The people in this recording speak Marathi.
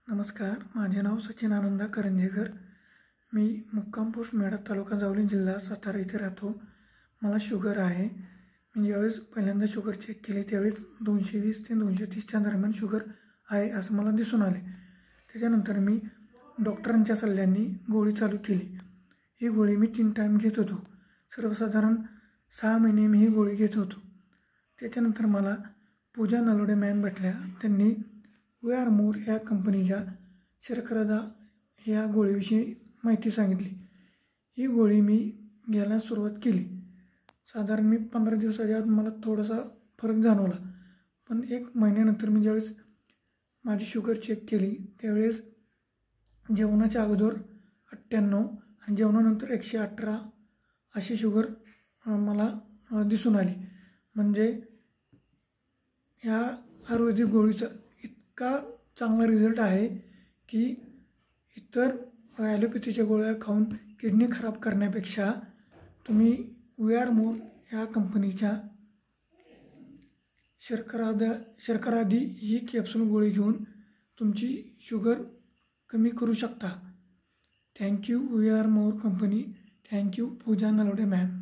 नमस्कार, माझे नाव सचिन आनंदा करंजेकर. मी मुक्काम पोस्ट मेढा तालुका जावली जिल्हा सातारा इथे राहतो. मला शुगर आहे. मी ज्यावेळेस पहिल्यांदा शुगर चेक केली त्यावेळेस 220 ते 230च्या दरम्यान शुगर आहे असं मला दिसून आले. त्याच्यानंतर मी डॉक्टरांच्या सल्ल्याने गोळी चालू केली. ही गोळी मी 3 टाईम घेत होतो. सर्वसाधारण 6 महिने मी ही गोळी घेत होतो. त्याच्यानंतर मला पूजा नलोडे मॅम भेटल्या. त्यांनी वी आर मोर या कंपनीच्या शर्करादा ह्या गोळीविषयी माहिती सांगितली. ही गोळी मी घ्यायला सुरुवात केली. साधारण मी 15 दिवसाच्या आत मला थोडासा फरक जाणवला. पण 1 महिन्यानंतर मी ज्यावेळेस माझी शुगर चेक केली त्यावेळेस जेवणाच्या अगोदर 98 आणि जेवणानंतर 118 अशी शुगर मला दिसून आली. म्हणजे ह्या आयुर्वेदिक गोळीचा इतका चांगला रिझल्ट आहे की इतर ॲलोपॅथीच्या गोळ्या खाऊन किडनी खराब करण्यापेक्षा तुम्ही वी आर मोर ह्या कंपनीच्या शर्करादी ही कॅप्सूल गोळी घेऊन तुमची शुगर कमी करू शकता. Thank you we are more company. Thank you Pooja Nalode ma'am.